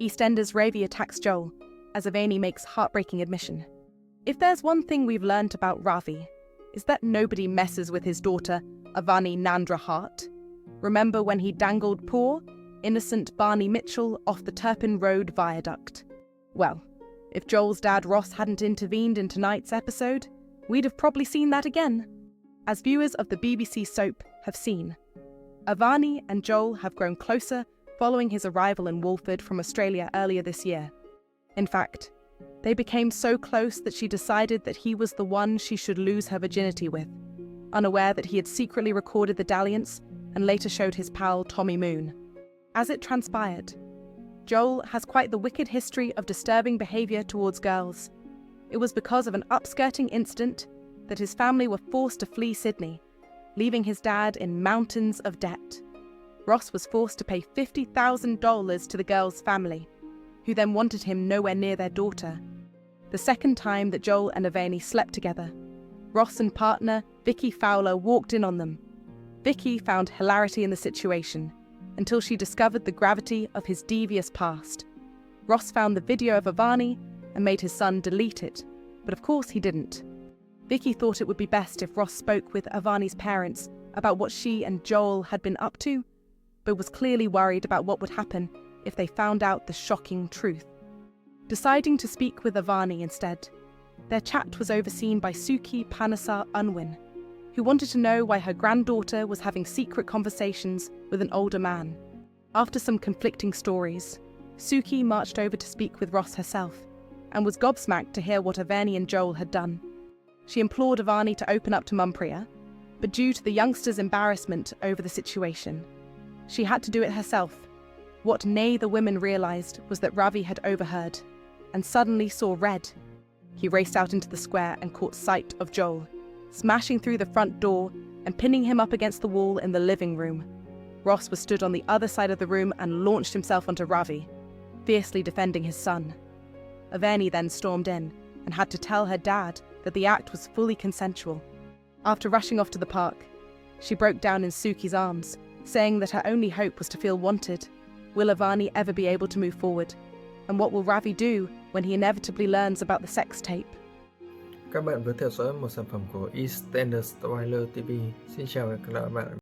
EastEnders Ravi attacks Joel, as Avani makes heartbreaking admission. If there's one thing we've learnt about Ravi, is that nobody messes with his daughter, Avani Nandra Hart. Remember when he dangled poor, innocent Barney Mitchell off the Turpin Road viaduct? Well, if Joel's dad Ross hadn't intervened in tonight's episode, we'd have probably seen that again. As viewers of the BBC soap have seen, Avani and Joel have grown closer following his arrival in Walford from Australia earlier this year. In fact, they became so close that she decided that he was the one she should lose her virginity with, unaware that he had secretly recorded the dalliance and later showed his pal Tommy Moon. As it transpired, Joel has quite the wicked history of disturbing behaviour towards girls. It was because of an upskirting incident that his family were forced to flee Sydney, leaving his dad in mountains of debt. Ross was forced to pay $50,000 to the girl's family, who then wanted him nowhere near their daughter. The second time that Joel and Avani slept together, Ross and partner Vicky Fowler walked in on them. Vicky found hilarity in the situation, until she discovered the gravity of his devious past. Ross found the video of Avani and made his son delete it, but of course he didn't. Vicky thought it would be best if Ross spoke with Avani's parents about what she and Joel had been up to, but was clearly worried about what would happen if they found out the shocking truth. Deciding to speak with Avani instead, their chat was overseen by Suki Panasar Unwin, who wanted to know why her granddaughter was having secret conversations with an older man. After some conflicting stories, Suki marched over to speak with Ross herself, and was gobsmacked to hear what Avani and Joel had done. She implored Avani to open up to Mumpriya, but due to the youngster's embarrassment over the situation, she had to do it herself. What neither women realised was that Ravi had overheard, and suddenly saw red. He raced out into the square and caught sight of Joel, smashing through the front door and pinning him up against the wall in the living room. Ross was stood on the other side of the room and launched himself onto Ravi, fiercely defending his son. Avani then stormed in and had to tell her dad that the act was fully consensual. After rushing off to the park, she broke down in Suki's arms, saying that her only hope was to feel wanted. Will Avani ever be able to move forward? And what will Ravi do when he inevitably learns about the sex tape? Các bạn vừa theo dõi một sản phẩm của EastEnders Trailer TV. Xin chào và hẹn gặp lại các bạn.